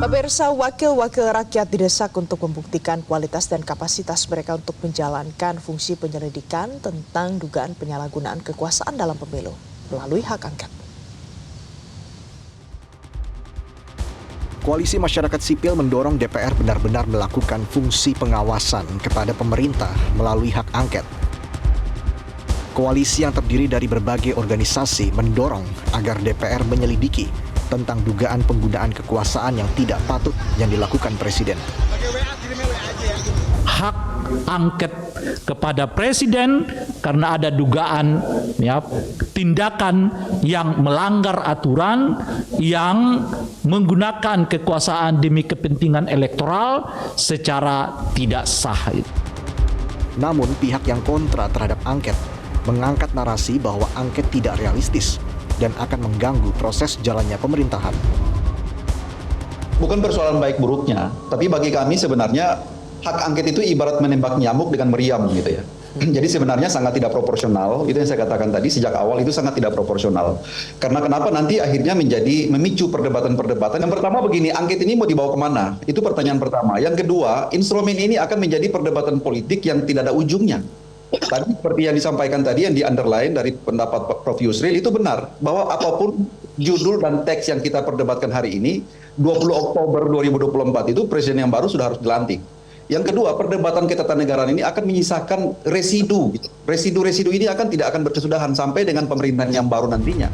Pemirsa, wakil-wakil rakyat didesak untuk membuktikan kualitas dan kapasitas mereka untuk menjalankan fungsi penyelidikan tentang dugaan penyalahgunaan kekuasaan dalam pemilu melalui hak angket. Koalisi masyarakat sipil mendorong DPR benar-benar melakukan fungsi pengawasan kepada pemerintah melalui hak angket. Koalisi yang terdiri dari berbagai organisasi mendorong agar DPR menyelidiki tentang dugaan penggunaan kekuasaan yang tidak patut yang dilakukan Presiden. Hak angket kepada Presiden karena ada dugaan tindakan yang melanggar aturan, yang menggunakan kekuasaan demi kepentingan elektoral secara tidak sah. Namun pihak yang kontra terhadap angket mengangkat narasi bahwa angket tidak realistis dan akan mengganggu proses jalannya pemerintahan. Bukan persoalan baik buruknya, tapi bagi kami sebenarnya hak angket itu ibarat menembak nyamuk dengan meriam gitu ya. Jadi sebenarnya sangat tidak proporsional, itu yang saya katakan tadi sejak awal itu sangat tidak proporsional. Karena kenapa nanti akhirnya memicu perdebatan-perdebatan. Yang pertama begini, angket ini mau dibawa kemana? Itu pertanyaan pertama. Yang kedua, instrumen ini akan menjadi perdebatan politik yang tidak ada ujungnya. Tadi seperti yang disampaikan tadi, yang di-underline dari pendapat Prof. Yusril itu benar, bahwa apapun judul dan teks yang kita perdebatkan hari ini, 20 Oktober 2024 itu presiden yang baru sudah harus dilantik. Yang kedua, perdebatan ketatanegaraan ini akan menyisakan residu. Residu-residu ini tidak akan berkesudahan sampai dengan pemerintahan yang baru nantinya.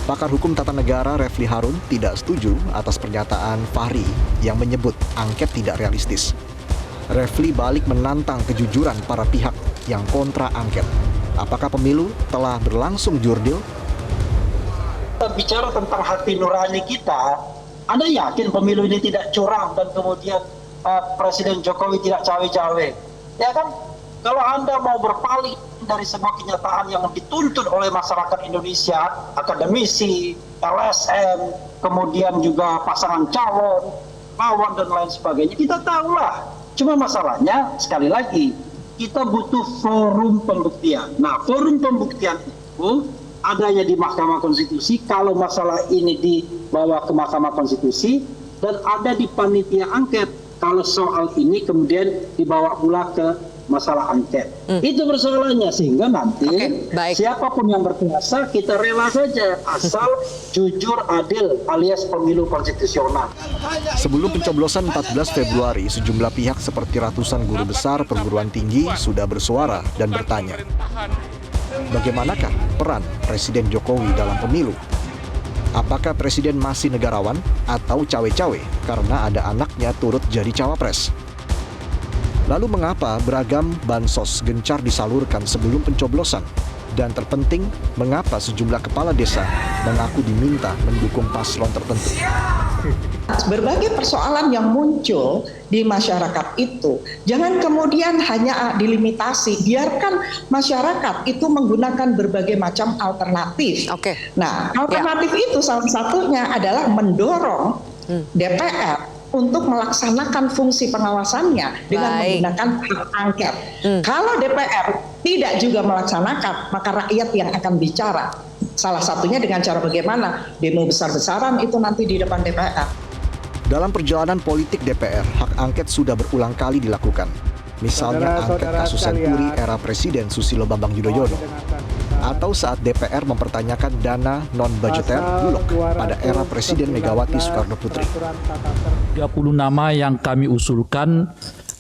Pakar hukum tata negara Refli Harun tidak setuju atas pernyataan Fahri yang menyebut angket tidak realistis. Refli balik menantang kejujuran para pihak yang kontra angket. Apakah pemilu telah berlangsung jurdil? Bicara tentang hati nurani kita, Anda yakin pemilu ini tidak curang dan kemudian Presiden Jokowi tidak cawe-cawe? Ya kan? Kalau Anda mau berpaling dari sebuah kenyataan yang dituntut oleh masyarakat Indonesia, akademisi, LSM, kemudian juga pasangan calon, lawan dan lain sebagainya, kita tahulah. Cuma masalahnya, sekali lagi, kita butuh forum pembuktian. Nah, forum pembuktian itu adanya di Mahkamah Konstitusi, kalau masalah ini dibawa ke Mahkamah Konstitusi, dan ada di panitia angket, kalau soal ini kemudian dibawa pula ke masalah angket. Itu persoalannya, sehingga nanti siapapun yang berkuasa kita rela saja, asal jujur, adil, alias pemilu konstitusional. Sebelum pencoblosan 14 Februari, sejumlah pihak seperti ratusan guru besar perguruan tinggi sudah bersuara dan bertanya, bagaimanakah peran Presiden Jokowi dalam pemilu? Apakah Presiden masih negarawan atau cawe-cawe karena ada anaknya turut jadi cawapres? Lalu mengapa beragam bansos gencar disalurkan sebelum pencoblosan? Dan terpenting, mengapa sejumlah kepala desa mengaku diminta mendukung paslon tertentu? Berbagai persoalan yang muncul di masyarakat itu jangan kemudian hanya dilimitasi, biarkan masyarakat itu menggunakan berbagai macam alternatif. Nah, alternatif itu salah satunya adalah mendorong DPR untuk melaksanakan fungsi pengawasannya dengan menggunakan hak angket. Kalau DPR tidak juga melaksanakan, maka rakyat yang akan bicara. Salah satunya dengan cara bagaimana? Demo besar-besaran itu nanti di depan DPR. Dalam perjalanan politik DPR, hak angket sudah berulang kali dilakukan. Misalnya angket kasus Senturi era Presiden Susilo Bambang Yudhoyono. Atau saat DPR mempertanyakan dana non-budgeter Bulog pada era Presiden Megawati Soekarno Putri. 30 nama yang kami usulkan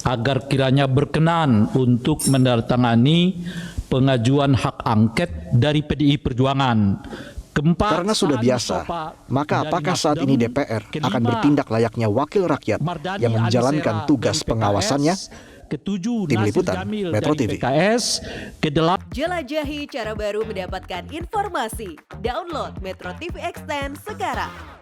agar kiranya berkenan untuk menandatangani pengajuan hak angket dari PDI Perjuangan. Karena sudah biasa, maka apakah saat ini DPR akan bertindak layaknya wakil rakyat yang menjalankan tugas pengawasannya? Tim Liputan, Metro TV. Jelajahi cara baru mendapatkan informasi. Download Metro TV Extend sekarang.